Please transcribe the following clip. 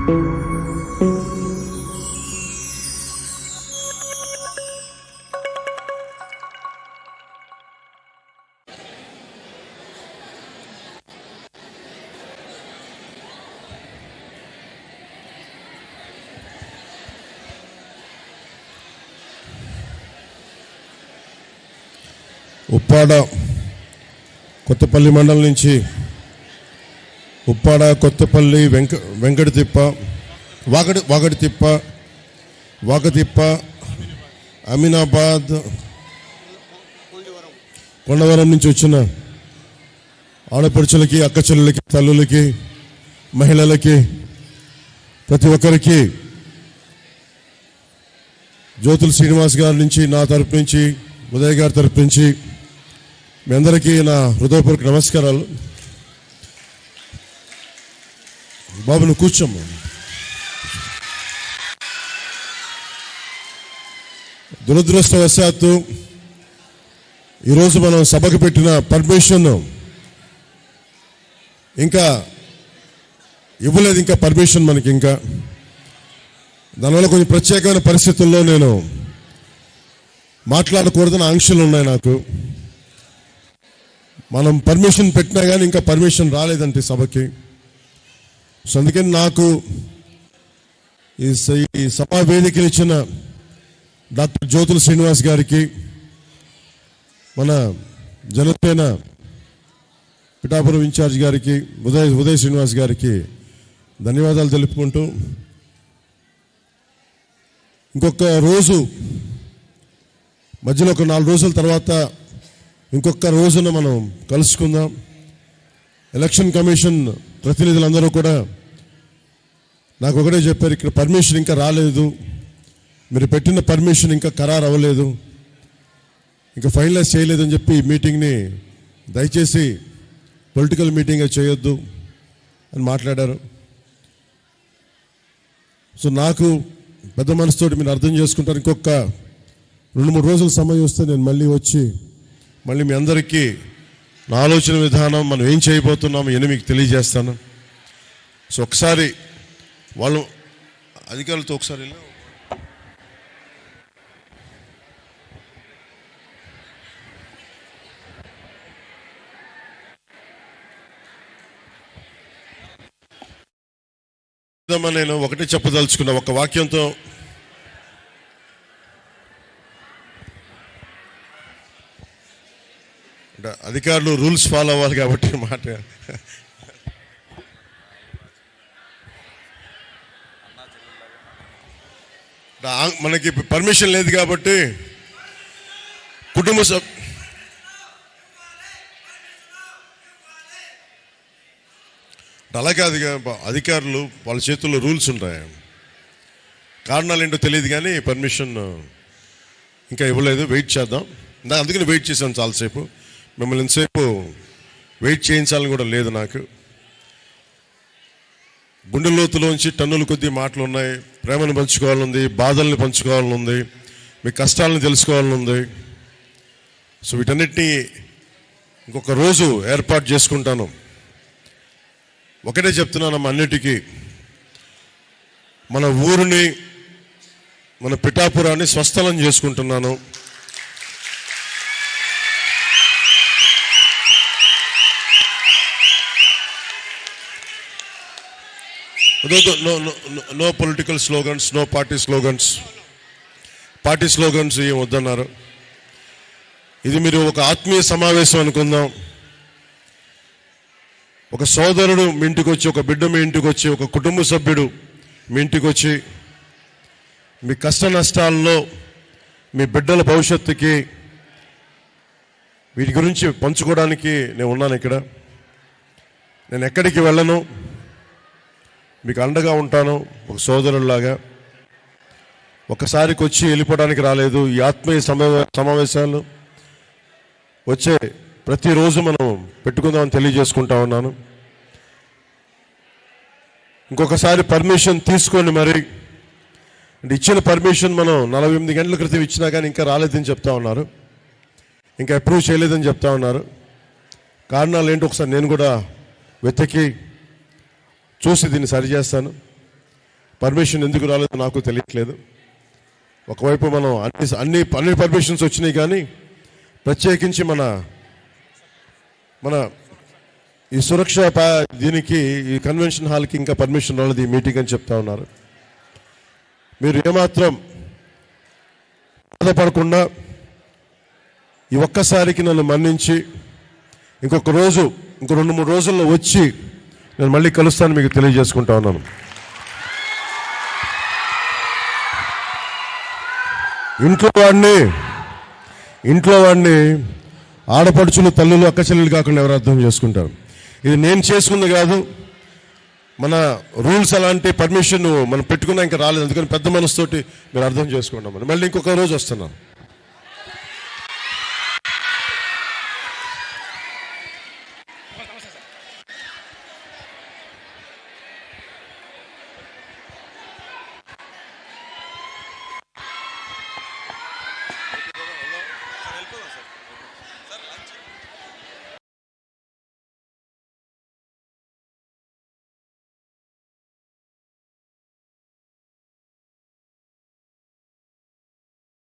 ఉప్పాడ కొత్తపల్లి మండలం నుంచి ఉప్పాడ కొత్తపల్లి వెంకటతిప్ప వాగతిప్ప అమీనాబాద్ కొండవరం నుంచి వచ్చిన ఆడపడుచులకి అక్కచెల్లెలకి తల్లులకి మహిళలకి ప్రతి ఒక్కరికి జ్యోతుల శ్రీనివాస్ గారి నుంచి నా తరపు నుంచి ఉదయ్ గారి తరపు నుంచి మీ అందరికీ నా హృదయపూర్వక నమస్కారాలు. బాబు నువ్వు కూర్చోమ్మా. దురదృష్టవశాత్తు ఈరోజు మనం సభకు పెట్టిన పర్మిషన్ ఇంకా ఇవ్వలేదు. ఇంకా పర్మిషన్ మనకి ఇంకా దానివల్ల కొంచెం ప్రత్యేకమైన పరిస్థితుల్లో నేను మాట్లాడకూడదని ఆంక్షలు ఉన్నాయి నాకు. మనం పర్మిషన్ పెట్టినా కానీ ఇంకా పర్మిషన్ రాలేదంటే సభకి. సో అందుకని నాకు ఈ సభా వేదికలు ఇచ్చిన డాక్టర్ జ్యోతుల శ్రీనివాస్ గారికి, మన జనసేన పిఠాపురం ఇన్ఛార్జ్ గారికి, ఉదయ్ శ్రీనివాస్ గారికి ధన్యవాదాలు తెలుపుకుంటూ, ఇంకొక రోజు మధ్యలో ఒక 4 రోజుల తర్వాత ఇంకొక రోజున మనం కలుసుకుందాం. ఎలక్షన్ కమిషన్ ప్రతినిధులందరూ కూడా నాకు ఒకటే చెప్పారు, ఇక్కడ పర్మిషన్ ఇంకా రాలేదు, మీరు పెట్టిన పర్మిషన్ ఇంకా ఖరారు అవ్వలేదు, ఇంకా ఫైనలైజ్ చేయలేదని చెప్పి మీటింగ్ని దయచేసి పొలిటికల్ మీటింగ్గా చేయొద్దు అని మాట్లాడారు. సో నాకు పెద్ద మనసుతోటి మీరు అర్థం చేసుకుంటారు. ఇంకొక 2-3 రోజుల సమయం వస్తే నేను మళ్ళీ వచ్చి మళ్ళీ మీ అందరికీ నా ఆలోచన విధానం, మనం ఏం చేయబోతున్నాము అని మీకు తెలియజేస్తాను. సో ఒకసారి వాళ్ళు అధికారులతో ఒకసారి నేను ఒకటే చెప్పదలుచుకున్నా, ఒక వాక్యంతో. అధికారులు రూల్స్ ఫాలో అవ్వాలి కాబట్టి మాట. మనకి పర్మిషన్ లేదు కాబట్టి కుటుంబ అలాగే అధికారులు వాళ్ళ చేతుల్లో రూల్స్ ఉంటాయి. కారణాలు ఏంటో తెలియదు కానీ పర్మిషన్ ఇంకా ఇవ్వలేదు. వెయిట్ చేద్దాం. అందుకని వెయిట్ చేశాను చాలాసేపు. మిమ్మల్ని ఎంతసేపు వెయిట్ చేయించాలని కూడా లేదు నాకు. గుండె లోతులోంచి టన్నుల కొద్దీ మాటలు ఉన్నాయి. ప్రేమను పంచుకోవాలనుంది, బాధల్ని పంచుకోవాలనుంది, మీ కష్టాలను తెలుసుకోవాలనుంది. సో వీటన్నిటినీ ఇంకొక రోజు ఏర్పాటు చేసుకుంటాను. ఒకటే చెప్తున్నాను అన్నిటికీ, మన ఊరిని, మన పిఠాపురాన్ని స్వస్థలం చేసుకుంటున్నాను. No political slogans, no party slogans. Party slogans ఏం వద్దన్నారు. ఇది మీరు ఒక ఆత్మీయ సమావేశం అనుకుందాం. ఒక సోదరుడు మీ ఇంటికి వచ్చి, ఒక బిడ్డ మీ ఇంటికి వచ్చి, ఒక కుటుంబ సభ్యుడు మీ ఇంటికి వచ్చి మీ కష్ట నష్టాల్లో, మీ బిడ్డల భవిష్యత్తుకి వీటి గురించి పంచుకోవడానికి నేను ఉన్నాను ఇక్కడ. నేను ఎక్కడికి వెళ్ళను, మీకు అండగా ఉంటాను ఒక సోదరులాగా. ఒకసారికి వచ్చి వెళ్ళిపోవడానికి రాలేదు. ఈ ఆత్మీయ సమావేశాలు వచ్చే ప్రతిరోజు మనం పెట్టుకుందామని తెలియజేసుకుంటా ఉన్నాను. ఇంకొకసారి పర్మిషన్ తీసుకొని మరి ఇచ్చిన పర్మిషన్ మనం 48 గంటల క్రితం ఇచ్చినా కానీ ఇంకా రాలేదని చెప్తా ఉన్నారు, ఇంకా అప్రూవ్ చేయలేదని చెప్తా ఉన్నారు. కారణాలు ఏంటో ఒకసారి నేను కూడా వెతికి చూసి దీన్ని సరిచేస్తాను. పర్మిషన్ ఎందుకు రాలేదో నాకు తెలియట్లేదు. ఒకవైపు మనం అన్ని పర్మిషన్స్ వచ్చినాయి, కానీ ప్రత్యేకించి మన ఈ సురక్ష దీనికి ఈ కన్వెన్షన్ హాల్కి ఇంకా పర్మిషన్ రాలేదు ఈ మీటింగ్ అని చెప్తా ఉన్నారు. మీరు ఏమాత్రం బాధపడకుండా ఈ ఒక్కసారికి నన్ను మన్నించి ఇంకో 2-3 రోజుల్లో వచ్చి నేను మళ్ళీ కలుస్తాను మీకు తెలియజేసుకుంటా ఉన్నాను. ఇంట్లో వాడిని ఆడపడుచులు, తల్లులు, అక్క చెల్లెలు కాకుండా ఎవరు అర్థం చేసుకుంటారు? ఇది నేను చేసుకుంది కాదు, మన రూల్స్ అలాంటి పర్మిషన్ మనం పెట్టుకున్నా ఇంకా రాలేదు. అందుకని పెద్ద మనసుతోటి మీరు అర్థం చేసుకోండి. మళ్ళీ ఇంకొక రోజు వస్తున్నాను.